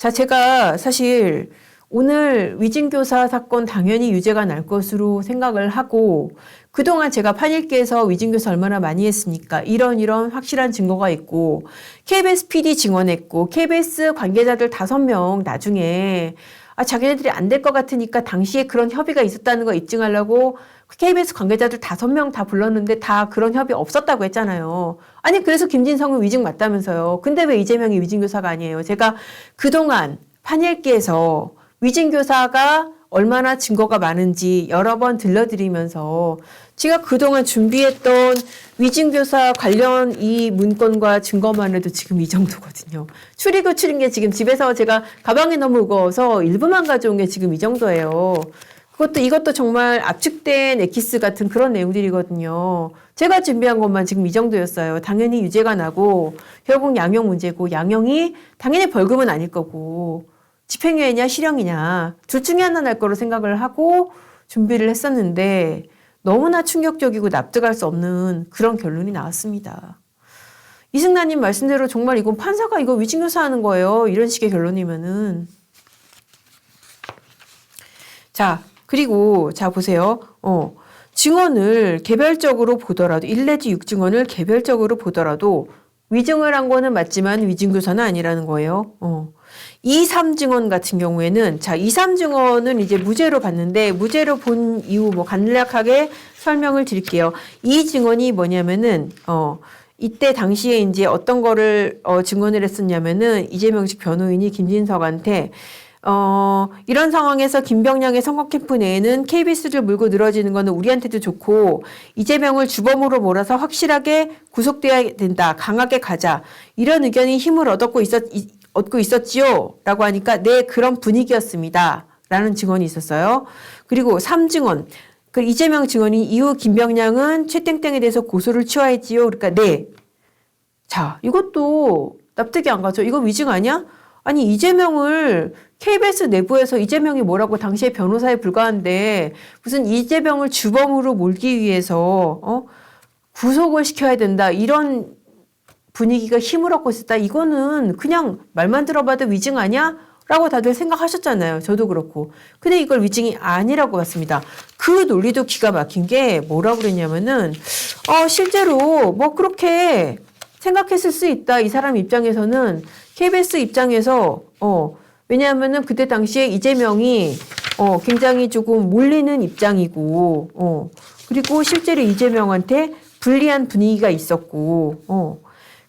자, 제가 사실 오늘 위진교사 사건 당연히 유죄가 날 것으로 생각을 하고 그동안 제가 판일기에서 위진교사 얼마나 많이 했습니까? 이런 확실한 증거가 있고 KBS PD 증언했고 KBS 관계자들 5명 나중에 자기네들이 안 될 것 같으니까 당시에 그런 협의가 있었다는 거 입증하려고 KBS 관계자들 5명 다 불렀는데 다 그런 협의 없었다고 했잖아요. 아니 그래서 김진성은 위증 맞다면서요. 근데 왜 이재명이 위증교사가 아니에요? 제가 그동안 판일기에서 위증교사가 얼마나 증거가 많은지 여러 번 들려드리면서 제가 그동안 준비했던 위증교사 관련 이 문건과 증거만 해도 지금 이 정도거든요. 추리고 추린 게 지금 집에서 제가 가방에 너무 무거워서 일부만 가져온 게 지금 이 정도예요. 이것도 정말 압축된 엑기스 같은 그런 내용들이거든요. 제가 준비한 것만 지금 이 정도였어요. 당연히 유죄가 나고 결국 양형 문제고 양형이 당연히 벌금은 아닐 거고 집행유예냐 실형이냐 둘 중에 하나 날 거로 생각을 하고 준비를 했었는데 너무나 충격적이고 납득할 수 없는 그런 결론이 나왔습니다. 이승나님 말씀대로 정말 이건 판사가 이거 위증교사 하는 거예요. 이런 식의 결론이면은. 자, 그리고 자 보세요. 증언을 개별적으로 보더라도 1 내지 6 증언을 개별적으로 보더라도 위증을 한 거는 맞지만 위증교사는 아니라는 거예요. 2, 3 증언 같은 경우에는 자, 2, 3 증언은 이제 무죄로 봤는데 무죄로 본 이유 간략하게 설명을 드릴게요. 이 증언이 뭐냐면은 이때 당시에 이제 어떤 거를 증언을 했었냐면은 이재명 측 변호인이 김진석한테 이런 상황에서 김병량의 선거 캠프 내에는 KBS를 물고 늘어지는 거는 우리한테도 좋고 이재명을 주범으로 몰아서 확실하게 구속돼야 된다. 강하게 가자. 이런 의견이 힘을 얻고 있었지요. 라고 하니까 네, 그런 분위기였습니다. 라는 증언이 있었어요. 그리고 3증언. 그 이재명 증언이 이후 김병량은 최땡땡에 대해서 고소를 취하했지요. 그러니까 네. 자, 이것도 납득이 안 가죠. 이거 위증 아니야? 아니 이재명을 KBS 내부에서 이재명이 뭐라고 당시에 변호사에 불과한데 무슨 이재명을 주범으로 몰기 위해서 구속을 시켜야 된다. 이런 분위기가 힘을 얻고 있었다. 이거는 그냥 말만 들어봐도 위증 아니야? 라고 다들 생각하셨잖아요. 저도 그렇고. 근데 이걸 위증이 아니라고 봤습니다. 그 논리도 기가 막힌 게 뭐라고 그랬냐면은 실제로 뭐 그렇게 생각했을 수 있다. 이 사람 입장에서는 KBS 입장에서 왜냐하면은 그때 당시에 이재명이 굉장히 조금 몰리는 입장이고 그리고 실제로 이재명한테 불리한 분위기가 있었고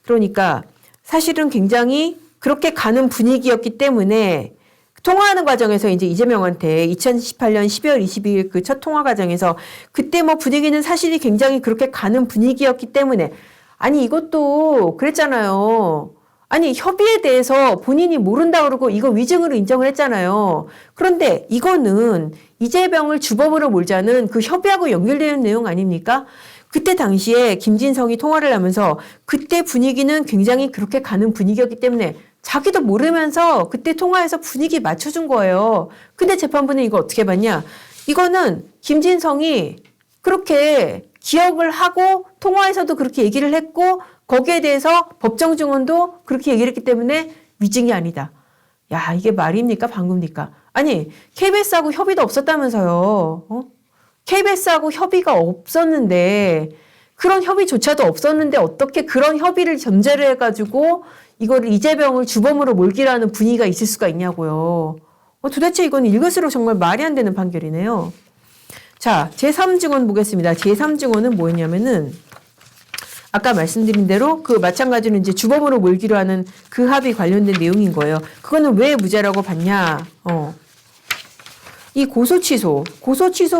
그러니까 사실은 굉장히 그렇게 가는 분위기였기 때문에 통화하는 과정에서 이제 이재명한테 2018년 12월 22일 그 첫 통화 과정에서 그때 뭐 분위기는 사실이 굉장히 그렇게 가는 분위기였기 때문에 아니 이것도 그랬잖아요. 아니 협의에 대해서 본인이 모른다 그러고 이거 위증으로 인정을 했잖아요. 그런데 이거는 이재명을 주범으로 몰자는 그 협의하고 연결되는 내용 아닙니까? 그때 당시에 김진성이 통화를 하면서 그때 분위기는 굉장히 그렇게 가는 분위기였기 때문에 자기도 모르면서 그때 통화해서 분위기 맞춰준 거예요. 근데 재판부는 이거 어떻게 봤냐? 이거는 김진성이 그렇게 기억을 하고 통화에서도 그렇게 얘기를 했고 거기에 대해서 법정 증언도 그렇게 얘기를 했기 때문에 위증이 아니다. 야, 이게 말입니까? 방금입니까? 아니, KBS하고 협의도 없었다면서요. KBS하고 협의가 없었는데 그런 협의조차도 없었는데 어떻게 그런 협의를 전제로 해가지고 이거를 이재명을 주범으로 몰기라는 분위기가 있을 수가 있냐고요. 도대체 이건 읽을수록 정말 말이 안 되는 판결이네요. 자, 제3증언 보겠습니다. 제3증언은 뭐였냐면은 아까 말씀드린 대로 그 마찬가지로 이제 주범으로 몰기로 하는 그 합의 관련된 내용인 거예요. 그거는 왜 무죄라고 봤냐? 이 고소 취소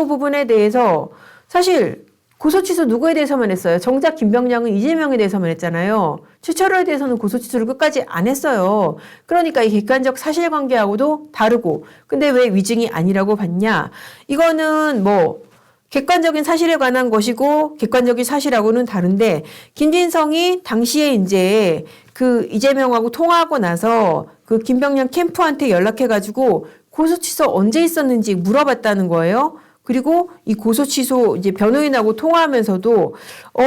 부분에 대해서 사실 고소 취소 누구에 대해서만 했어요? 정작 김병량은 이재명에 대해서만 했잖아요. 최철호에 대해서는 고소 취소를 끝까지 안 했어요. 그러니까 이 객관적 사실관계하고도 다르고 근데 왜 위증이 아니라고 봤냐? 이거는 뭐 객관적인 사실에 관한 것이고 객관적인 사실하고는 다른데 김진성이 당시에 이제 그 이재명하고 통화하고 나서 그 김병량 캠프한테 연락해가지고 고소 취소 언제 있었는지 물어봤다는 거예요. 그리고 이 고소 취소 이제 변호인하고 통화하면서도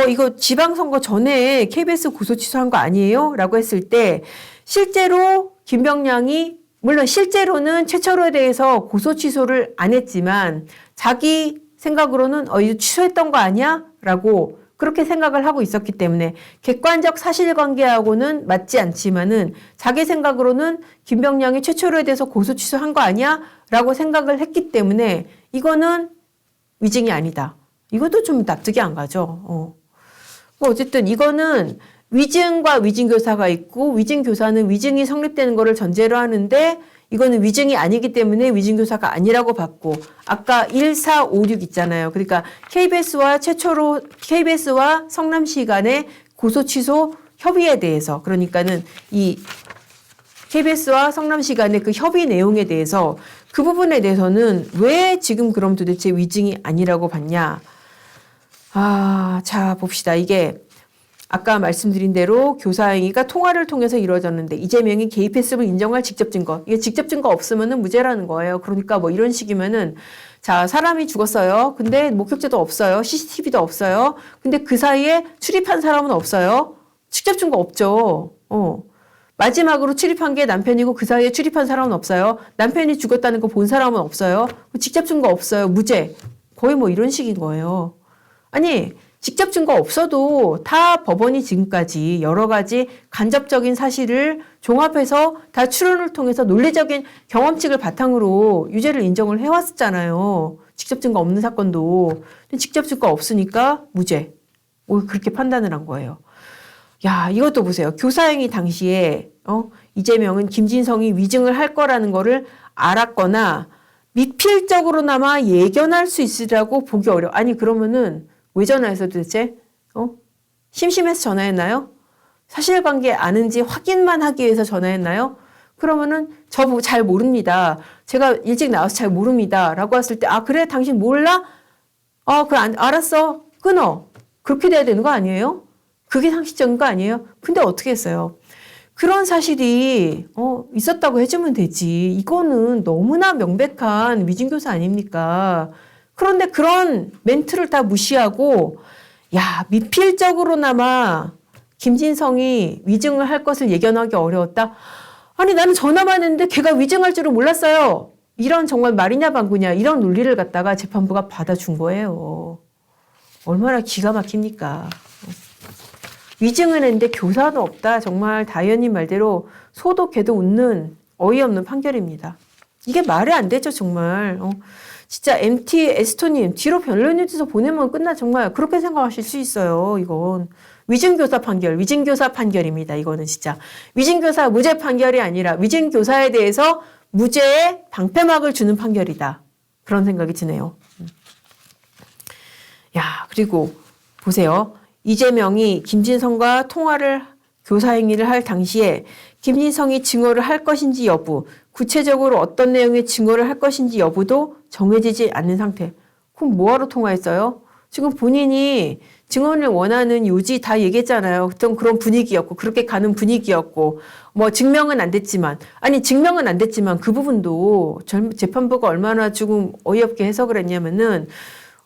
이거 지방선거 전에 KBS 고소 취소한 거 아니에요? 라고 했을 때 실제로 김병량이 물론 실제로는 최철호에 대해서 고소 취소를 안 했지만 자기 생각으로는 이거 취소했던 거 아니야? 라고 그렇게 생각을 하고 있었기 때문에 객관적 사실관계하고는 맞지 않지만은 자기 생각으로는 김병량이 최철호에 대해서 고소 취소한 거 아니야? 라고 생각을 했기 때문에 이거는 위증이 아니다. 이것도 좀 납득이 안 가죠. 어쨌든 이거는 위증과 위증교사가 있고 위증교사는 위증이 성립되는 거를 전제로 하는데 이거는 위증이 아니기 때문에 위증교사가 아니라고 봤고 아까 1456 있잖아요. 그러니까 KBS와 성남시 간의 고소 취소 협의에 대해서 그러니까는 이 KBS와 성남시 간의 그 협의 내용에 대해서 그 부분에 대해서는 왜 지금 그럼 도대체 위증이 아니라고 봤냐. 자 봅시다. 이게 아까 말씀드린 대로 교사행위가 통화를 통해서 이루어졌는데 이재명이 개입했음을 인정할 직접 증거. 이게 직접 증거 없으면은 무죄라는 거예요. 그러니까 뭐 이런 식이면은 자, 사람이 죽었어요. 근데 목격자도 없어요. CCTV도 없어요. 근데 그 사이에 출입한 사람은 없어요. 직접 증거 없죠. 마지막으로 출입한 게 남편이고 그 사이에 출입한 사람은 없어요. 남편이 죽었다는 거 본 사람은 없어요. 직접 증거 없어요. 무죄. 거의 뭐 이런 식인 거예요. 아니, 직접 증거 없어도 다 법원이 지금까지 여러 가지 간접적인 사실을 종합해서 다 추론을 통해서 논리적인 경험칙을 바탕으로 유죄를 인정을 해왔었잖아요. 직접 증거 없는 사건도. 근데 직접 증거 없으니까 무죄. 그렇게 판단을 한 거예요. 야, 이것도 보세요. 교사행위 당시에 이재명은 김진성이 위증을 할 거라는 거를 알았거나 미필적으로나마 예견할 수 있으라고 보기 어려워. 아니 그러면은 왜 전화해서 도대체? 심심해서 전화했나요? 사실관계 아는지 확인만 하기 위해서 전화했나요? 그러면은 저 잘 모릅니다. 제가 일찍 나와서 잘 모릅니다. 라고 했을 때 그래 당신 몰라? 그래 알았어. 끊어. 그렇게 돼야 되는 거 아니에요? 그게 상식적인 거 아니에요? 근데 어떻게 했어요? 그런 사실이 있었다고 해주면 되지. 이거는 너무나 명백한 위증교사 아닙니까? 그런데 그런 멘트를 다 무시하고 미필적으로나마 김진성이 위증을 할 것을 예견하기 어려웠다. 아니 나는 전화만 했는데 걔가 위증할 줄은 몰랐어요. 이런 정말 말이냐 방구냐 이런 논리를 갖다가 재판부가 받아준 거예요. 얼마나 기가 막힙니까. 위증을 했는데 교사도 없다. 정말 다현님 말대로 소도 개도 웃는 어이없는 판결입니다. 이게 말이 안 되죠 정말. 진짜 MT 에스토님 뒤로 변론유지서 보내면 끝나 정말 그렇게 생각하실 수 있어요. 이건 위증교사 판결입니다. 이거는 진짜 위증교사 무죄 판결이 아니라 위증교사에 대해서 무죄의 방패막을 주는 판결이다. 그런 생각이 드네요. 그리고 보세요. 이재명이 김진성과 통화를 교사 행위를 할 당시에 김진성이 증언을 할 것인지 여부, 구체적으로 어떤 내용의 증언을 할 것인지 여부도 정해지지 않는 상태. 그럼 뭐하러 통화했어요? 지금 본인이 증언을 원하는 요지 다 얘기했잖아요. 어떤 그런 분위기였고 그렇게 가는 분위기였고 증명은 안 됐지만 그 부분도 재판부가 얼마나 조금 어이없게 해석을 했냐면은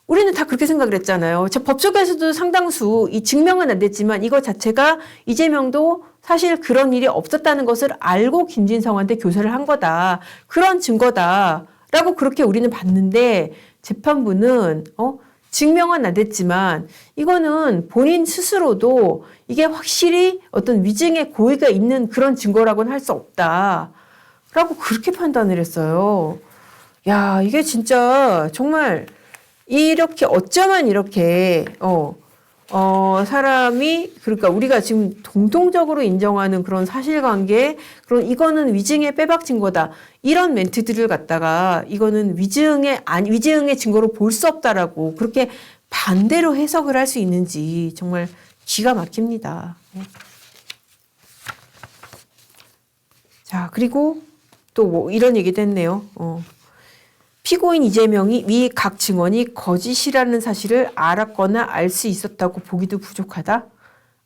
우리는 다 그렇게 생각을 했잖아요. 법조계에서도 상당수 이 증명은 안 됐지만 이거 자체가 이재명도 사실 그런 일이 없었다는 것을 알고 김진성한테 교사를 한 거다. 그런 증거다라고 그렇게 우리는 봤는데 재판부는 증명은 안 됐지만 이거는 본인 스스로도 이게 확실히 어떤 위증의 고의가 있는 그런 증거라고는 할 수 없다라고 그렇게 판단을 했어요. 이게 진짜 정말 이렇게 어쩌면 이렇게 사람이 그러니까 우리가 지금 공통적으로 인정하는 그런 사실관계 그런 이거는 위증의 빼박 증거다 이런 멘트들을 갖다가 이거는 위증의 증거로 볼 수 없다라고 그렇게 반대로 해석을 할 수 있는지 정말 기가 막힙니다. 자 그리고 또 이런 얘기도 했네요. 피고인 이재명이 위 각 증언이 거짓이라는 사실을 알았거나 알 수 있었다고 보기도 부족하다?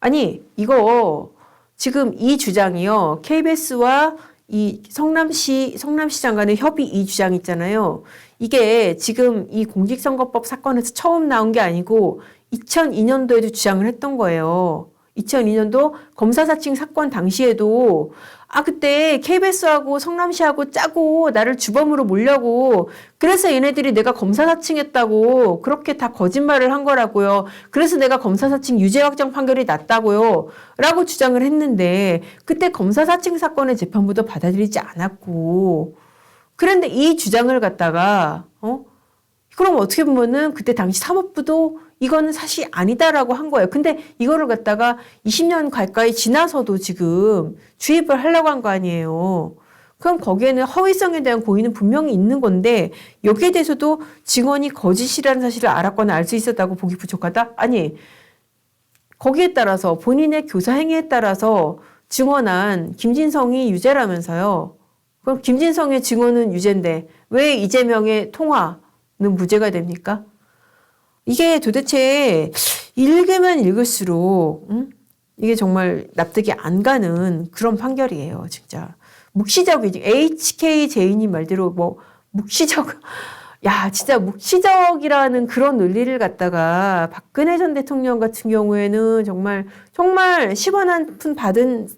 아니 이거 지금 이 주장이요. KBS와 이 성남시장 간의 협의 이 주장 있잖아요. 이게 지금 이 공직선거법 사건에서 처음 나온 게 아니고 2002년도에도 주장을 했던 거예요. 2002년도 검사사칭 사건 당시에도 그때 KBS하고 성남시하고 짜고 나를 주범으로 몰려고 그래서 얘네들이 내가 검사사칭했다고 그렇게 다 거짓말을 한 거라고요. 그래서 내가 검사사칭 유죄 확정 판결이 났다고요. 라고 주장을 했는데 그때 검사사칭 사건의 재판부도 받아들이지 않았고 그런데 이 주장을 갖다가 그럼 어떻게 보면은 그때 당시 사법부도 이거는 사실 아니다라고 한 거예요. 근데 이거를 갖다가 20년 가까이 지나서도 지금 주입을 하려고 한 거 아니에요. 그럼 거기에는 허위성에 대한 고의는 분명히 있는 건데 여기에 대해서도 증언이 거짓이라는 사실을 알았거나 알 수 있었다고 보기 부족하다? 아니, 거기에 따라서 본인의 교사 행위에 따라서 증언한 김진성이 유죄라면서요. 그럼 김진성의 증언은 유죄인데 왜 이재명의 통화는 무죄가 됩니까? 이게 도대체 읽으면 읽을수록 이게 정말 납득이 안 가는 그런 판결이에요. 진짜 묵시적이지. HKJ님 말대로 뭐 묵시적 진짜 묵시적이라는 그런 논리를 갖다가 박근혜 전 대통령 같은 경우에는 정말 10원 한 푼 받은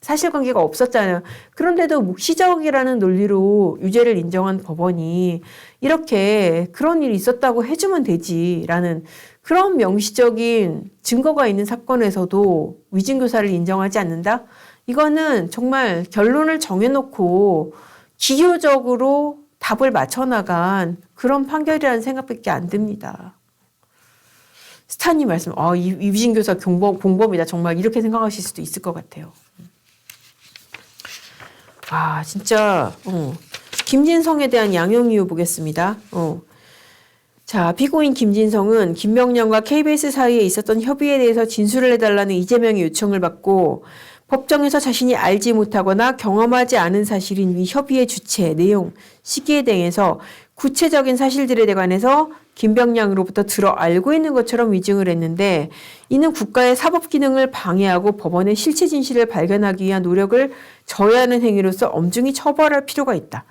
사실관계가 없었잖아요. 그런데도 묵시적이라는 논리로 유죄를 인정한 법원이 이렇게 그런 일이 있었다고 해주면 되지라는 그런 명시적인 증거가 있는 사건에서도 위증교사를 인정하지 않는다? 이거는 정말 결론을 정해놓고 기교적으로 답을 맞춰나간 그런 판결이라는 생각밖에 안 듭니다. 스타님 말씀, 이 위증교사 공범이다. 정말 이렇게 생각하실 수도 있을 것 같아요. 진짜 김진성에 대한 양형 이유 보겠습니다. 자, 피고인 김진성은 김명령과 KBS 사이에 있었던 협의에 대해서 진술을 해달라는 이재명의 요청을 받고 법정에서 자신이 알지 못하거나 경험하지 않은 사실인 위 협의의 주체, 내용, 시기에 대해서 구체적인 사실들에 관해서 김병량으로부터 들어 알고 있는 것처럼 위증을 했는데 이는 국가의 사법 기능을 방해하고 법원의 실체 진실을 발견하기 위한 노력을 저해하는 행위로서 엄중히 처벌할 필요가 있다.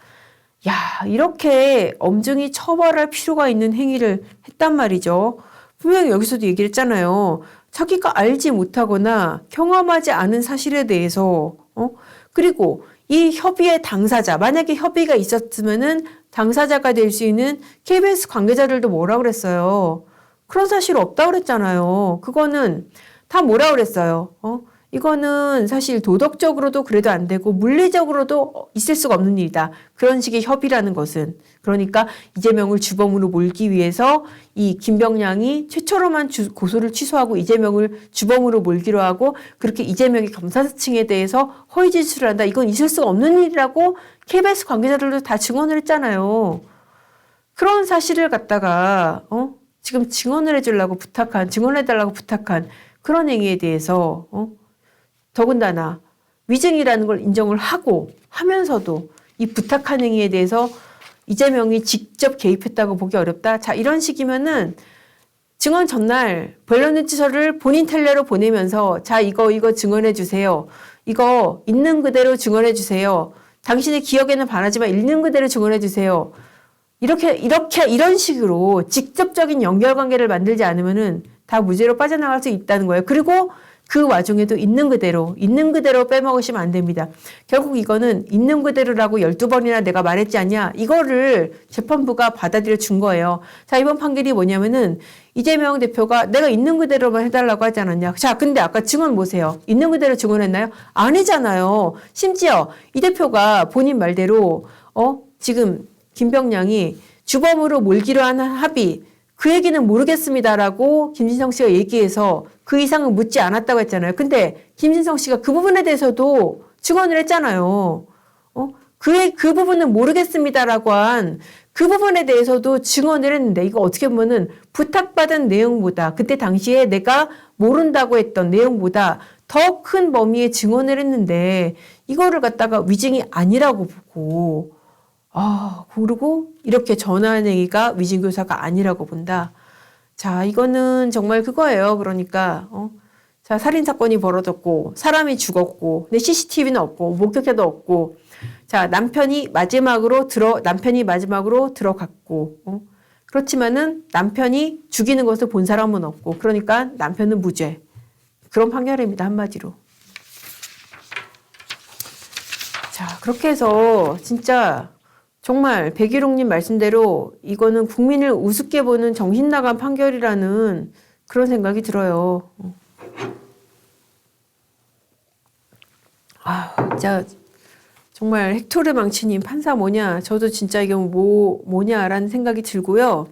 이렇게 엄중히 처벌할 필요가 있는 행위를 했단 말이죠. 분명히 여기서도 얘기를 했잖아요. 자기가 알지 못하거나 경험하지 않은 사실에 대해서 그리고 이 협의의 당사자, 만약에 협의가 있었으면은 당사자가 될 수 있는 KBS 관계자들도 뭐라 그랬어요? 그런 사실 없다 그랬잖아요. 그거는 다 뭐라 그랬어요? 이거는 사실 도덕적으로도 그래도 안 되고 물리적으로도 있을 수가 없는 일이다. 그런 식의 협의라는 것은. 그러니까 이재명을 주범으로 몰기 위해서 이 김병량이 최초로만 고소를 취소하고 이재명을 주범으로 몰기로 하고 그렇게 이재명의 검사층에 대해서 허위 진술을 한다. 이건 있을 수가 없는 일이라고 KBS 관계자들도 다 증언을 했잖아요. 그런 사실을 갖다가 지금 증언해달라고 부탁한 그런 행위에 대해서 더군다나 위증이라는 걸 인정을 하면서도 이 부탁한 행위에 대해서 이재명이 직접 개입했다고 보기 어렵다. 자, 이런 식이면은 증언 전날 변론유치서를 본인 텔레로 보내면서 자, 이거 증언해 주세요. 이거 있는 그대로 증언해 주세요. 당신의 기억에는 반하지만 있는 그대로 증언해 주세요. 이런 식으로 직접적인 연결관계를 만들지 않으면은 다 무죄로 빠져나갈 수 있다는 거예요. 그리고 그 와중에도 있는 그대로 빼먹으시면 안 됩니다. 결국 이거는 있는 그대로라고 12번이나 내가 말했지 않냐? 이거를 재판부가 받아들여 준 거예요. 자, 이번 판결이 뭐냐면은 이재명 대표가 내가 있는 그대로만 해달라고 하지 않았냐? 자, 근데 아까 증언 보세요. 있는 그대로 증언했나요? 아니잖아요. 심지어 이 대표가 본인 말대로 지금 김병량이 주범으로 몰기로 하는 합의 그 얘기는 모르겠습니다.라고 김진성 씨가 얘기해서 그 이상은 묻지 않았다고 했잖아요. 근데 김진성 씨가 그 부분에 대해서도 증언을 했잖아요. 그 부분은 모르겠습니다라고 한 그 부분에 대해서도 증언을 했는데 이거 어떻게 보면은 부탁받은 내용보다 그때 당시에 내가 모른다고 했던 내용보다 더 큰 범위의 증언을 했는데 이거를 갖다가 위증이 아니라고 보고 그리고 이렇게 전화한 행위가 위증교사가 아니라고 본다. 자, 이거는 정말 그거예요. 그러니까 자, 살인사건이 벌어졌고 사람이 죽었고 근데 CCTV는 없고 목격자도 없고 자, 남편이 마지막으로 들어갔고 그렇지만은 남편이 죽이는 것을 본 사람은 없고 그러니까 남편은 무죄. 그런 판결입니다. 한마디로. 자, 그렇게 해서 진짜 정말 백일홍님 말씀대로 이거는 국민을 우습게 보는 정신 나간 판결이라는 그런 생각이 들어요. 진짜 정말 헥토르 망치님 판사 뭐냐? 저도 진짜 이게 뭐냐라는 생각이 들고요.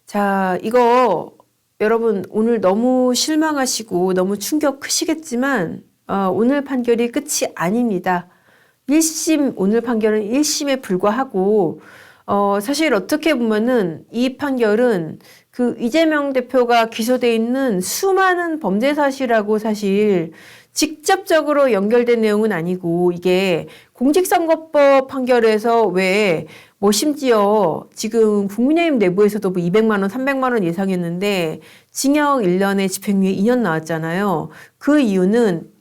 자, 이거 여러분 오늘 너무 실망하시고 너무 충격 크시겠지만 오늘 판결이 끝이 아닙니다. 1심 오늘 판결은 1심에 불과하고 사실 어떻게 보면은 이 판결은 그 이재명 대표가 기소돼 있는 수많은 범죄 사실하고 사실 직접적으로 연결된 내용은 아니고 이게 공직선거법 판결에서 왜 뭐 심지어 지금 국민의힘 내부에서도 뭐 200만 원, 300만 원 예상했는데 징역 1년에 집행유예 2년 나왔잖아요. 그 이유는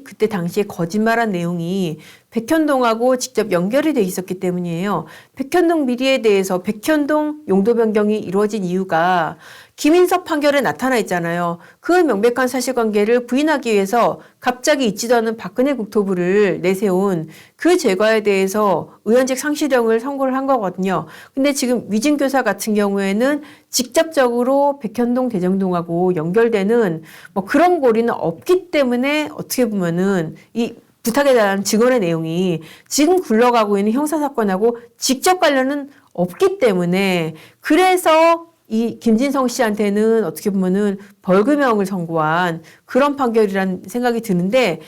그때 당시에 거짓말한 내용이 백현동하고 직접 연결이 돼 있었기 때문이에요. 백현동 비리에 대해서 백현동 용도 변경이 이루어진 이유가 김인석 판결에 나타나 있잖아요. 그 명백한 사실관계를 부인하기 위해서 갑자기 있지도 않은 박근혜 국토부를 내세운 그 죄과에 대해서 의원직 상실형을 선고를 한 거거든요. 근데 지금 위증교사 같은 경우에는 직접적으로 백현동 대정동하고 연결되는 뭐 그런 고리는 없기 때문에 어떻게 보면은 이 부탁에 대한 증언의 내용이 지금 굴러가고 있는 형사사건하고 직접 관련은 없기 때문에 그래서 이 김진성 씨한테는 어떻게 보면은 벌금형을 선고한 그런 판결이라는 생각이 드는데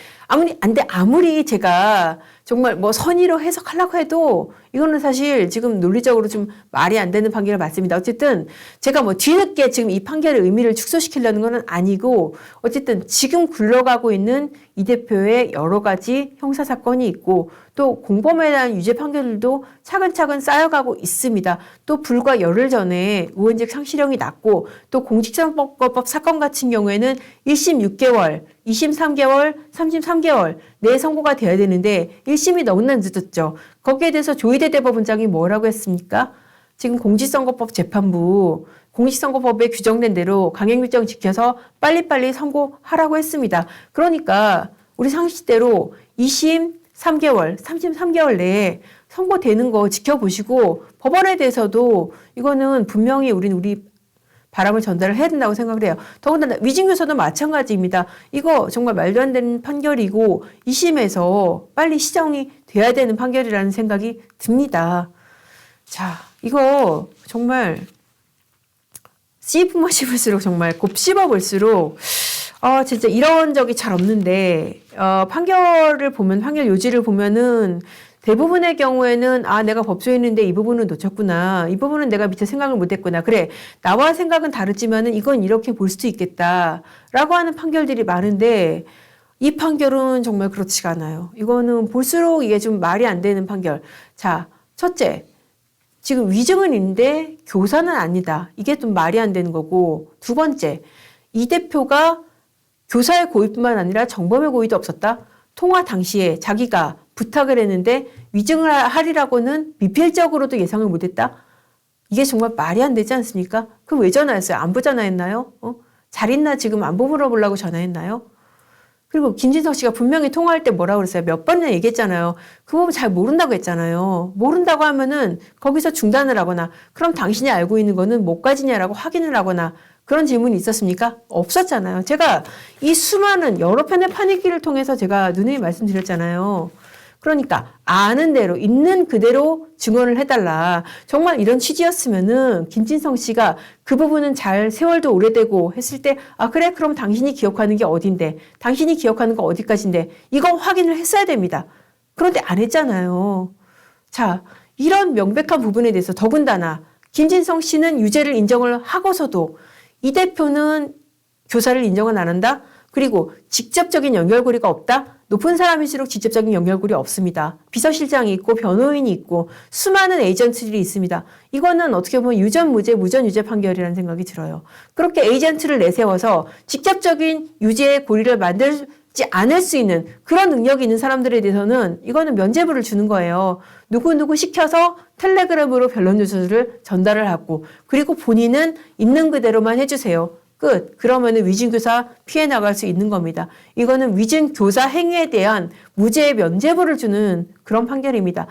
아무리 제가 정말 뭐 선의로 해석하려고 해도 이거는 사실 지금 논리적으로 좀 말이 안 되는 판결이 맞습니다. 어쨌든 제가 뭐 뒤늦게 지금 이 판결의 의미를 축소시키려는 건 아니고 어쨌든 지금 굴러가고 있는 이 대표의 여러 가지 형사사건이 있고 또 공범에 대한 유죄 판결들도 차근차근 쌓여가고 있습니다. 또 불과 열흘 전에 의원직 상실형이 났고 또 공직선거법 사건 같은 경우에는 1심 6개월, 2심 3개월, 3심 3개월 내에 선고가 돼야 되는데 1심이 너무나 늦었죠. 거기에 대해서 조희대 대법원장이 뭐라고 했습니까? 지금 공직선거법 재판부 공직선거법에 규정된 대로 강행규정 지켜서 빨리빨리 선고하라고 했습니다. 그러니까 우리 상식대로 2심 3개월, 3심 3개월 내에 선고되는 거 지켜보시고 법원에 대해서도 이거는 분명히 우리 바람을 전달을 해야 된다고 생각을 해요. 더군다나 위증교사도 마찬가지입니다. 이거 정말 말도 안 되는 판결이고 2심에서 빨리 시정이 돼야 되는 판결이라는 생각이 듭니다. 자, 이거 정말 씹으면 씹을수록 정말 곱 씹어볼수록 진짜 이런 적이 잘 없는데 판결을 보면 판결 요지를 보면은 대부분의 경우에는 내가 법조인인데 이 부분은 놓쳤구나. 이 부분은 내가 미처 생각을 못했구나. 그래, 나와 생각은 다르지만은 이건 이렇게 볼 수도 있겠다라고 하는 판결들이 많은데 이 판결은 정말 그렇지가 않아요. 이거는 볼수록 이게 좀 말이 안 되는 판결. 자, 첫째, 지금 위증은 있는데 교사는 아니다. 이게 좀 말이 안 되는 거고, 두 번째, 이 대표가 교사의 고의뿐만 아니라 정범의 고의도 없었다. 통화 당시에 자기가 부탁을 했는데 위증을 하리라고는 미필적으로도 예상을 못했다. 이게 정말 말이 안 되지 않습니까? 그럼 왜 전화했어요? 안부 전화했나요? 잘 있나 지금 안부 물어보려고 전화했나요? 그리고 김진석 씨가 분명히 통화할 때 뭐라고 그랬어요? 몇 번이나 얘기했잖아요. 그 부분 잘 모른다고 했잖아요. 모른다고 하면은 거기서 중단을 하거나 그럼 당신이 알고 있는 거는 뭐까지냐라고 확인을 하거나 그런 질문이 있었습니까? 없었잖아요. 제가 이 수많은 여러 편의 판결기를 통해서 제가 누누이 말씀드렸잖아요. 그러니까 아는 대로 있는 그대로 증언을 해달라. 정말 이런 취지였으면은 김진성 씨가 그 부분은 잘 세월도 오래되고 했을 때 그래 그럼 당신이 기억하는 게 어딘데 당신이 기억하는 거 어디까지인데 이거 확인을 했어야 됩니다. 그런데 안 했잖아요. 자, 이런 명백한 부분에 대해서 더군다나 김진성 씨는 유죄를 인정을 하고서도 이 대표는 교사를 인정은 안 한다? 그리고 직접적인 연결고리가 없다? 높은 사람일수록 직접적인 연결고리 없습니다. 비서실장이 있고 변호인이 있고 수많은 에이전트들이 있습니다. 이거는 어떻게 보면 유전무죄, 무전유죄 판결이라는 생각이 들어요. 그렇게 에이전트를 내세워서 직접적인 유죄의 고리를 만들지 않을 수 있는 그런 능력이 있는 사람들에 대해서는 이거는 면죄부를 주는 거예요. 누구 시켜서 텔레그램으로 변론 조서를 전달을 하고 그리고 본인은 있는 그대로만 해주세요. 끝. 그러면은 위증교사 피해 나갈 수 있는 겁니다. 이거는 위증교사 행위에 대한 무죄 면죄부를 주는 그런 판결입니다.